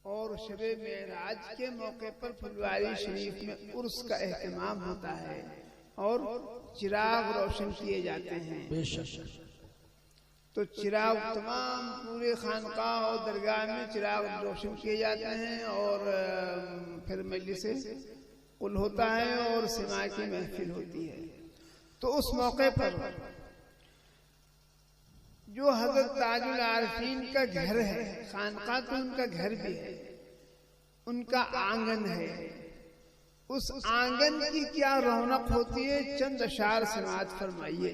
और शबे मेराज के मौके पर फुलवारी शरीफ में उर्स का एहतमाम होता है और चिराग रोशन किए जाते हैं। बेशक। तो चिराग तमाम पूरे खानकाह और दरगाह में चिराग रोशन किए जाते हैं और फिर मजलिस कुल होता है और सिमा की महफिल होती है। तो उस मौके पर जो हजरत ताजुल आरिफीन का घर है, खानकाह तो उनका घर भी है, उनका आंगन है, उस आंगन की क्या रौनक होती है, चंद अशार समाअत फरमाइए।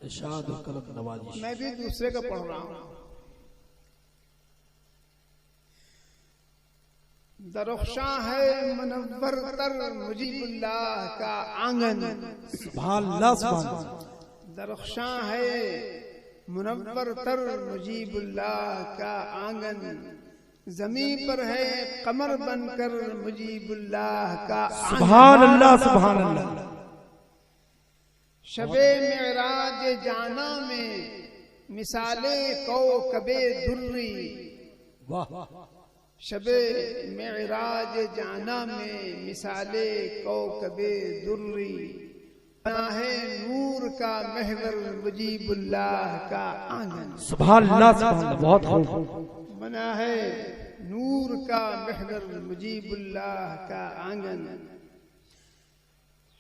इरशाद कलब नवाज़ी। मैं भी दूसरे का पढ़ रहा हूँ। दरख्शां है मुनव्वर तर मुजीबुल्लाह का आंगन। सुभान अल्लाह, सुभान अल्लाह। दरख्शां है मुनव्वर तर मुजीबुल्लाह का आंगन, जमीन पर है कमर बनकर मुजीबुल्लाह का आंगन। सुभान अल्लाह, सुभान अल्लाह। शबे मेराज जाना में मिसाले कौकबे दुर्री। वाह। शबे मेराज जाना में मिसाले कौकबे दुर्री, बना है नूर का महवर मुजीबुल्लाह का आंगन। सुभान अल्लाह, सुभान अल्लाह। बहुत खूब। बना है नूर का महवर मुजीबुल्लाह का आंगन।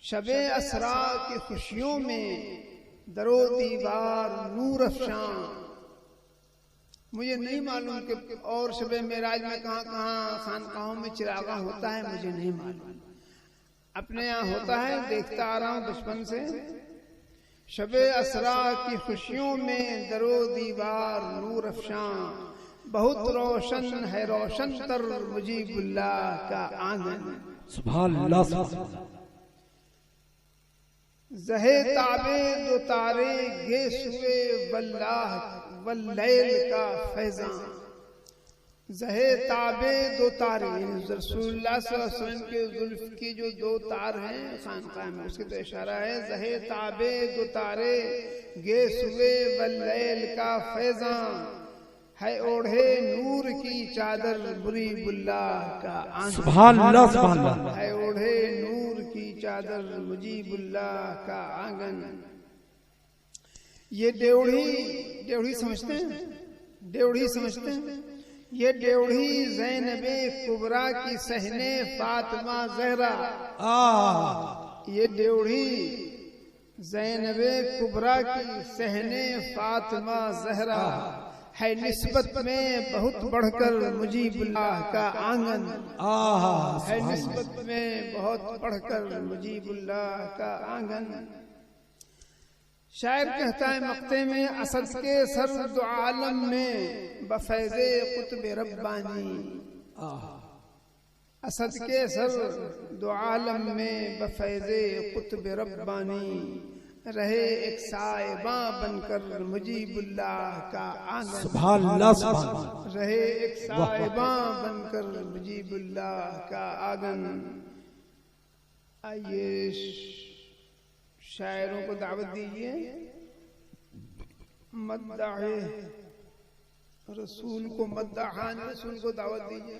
शबे असरा की खुशियों में दरो दीवार नूर अफशां। मुझे नहीं मालूम कि और शबे मेराज में कहाँ कहाँ खानकाहों में चिरागा होता है, मुझे नहीं मालूम। अपने यहाँ होता है, देखता आ रहा हूँ बचपन से। शबे असरा की खुशियों में दरो दीवार नूर अफशां, बहुत रोशन है रोशन तर मुजीबुल्लाह का आंगन। सुभान अल्लाह, सुभान अल्लाह। जहे ताबे दो तारे गे सुए वल्लाह वल्लैल का फैजां। जहे ताबे दो तारे, रसूलुल्लाह सल्लल्लाहु अलैहि वसल्लम के जुल्फ की जो दो तार हैं खानकाह में, उसके तो इशारा है। जहे ताबे दो तारे गे सुए वल्लैल का फैजां, है ओढ़े नूर की चादर मुजीबुल्लाह का आंगन। सुभान अल्लाह, सुभान अल्लाह। है ओढ़े नूर की चादर मुजीबुल्लाह का आंगन। ये ड्योढ़ी समझते हैं? ड्योढ़ी समझते हैं? ये ड्योढ़ी ज़ैनबे कुबरा की सहने फातिमा ज़हरा। ये ड्योढ़ी ज़ैनबे कुबरा की सहने फातिमा ज़हरा, है निस्बत में बहुत बढ़कर मुजीबुल्लाह का आंगन। है निस्बत में बहुत बढ़कर मुजीबुल्लाह का आंगन। शायर कहता है मक्ते में, असद के सर दो आलम में बफैज़े कुतुब रब्बानी। असद के सर दो आलम में बफैज़े कुतुब रब्बानी, रहे एक साहिबा बनकर मुजीबुल्लाह का आंगन। सुभान अल्लाह, सुभान अल्लाह। रहे एक साहिबा बनकर मुजीबुल्लाह का आंगन। आइए शायरों को दावत दीजिए, मद्दाहे रसूल को, मद्दाहान रसूल को दावत दीजिए।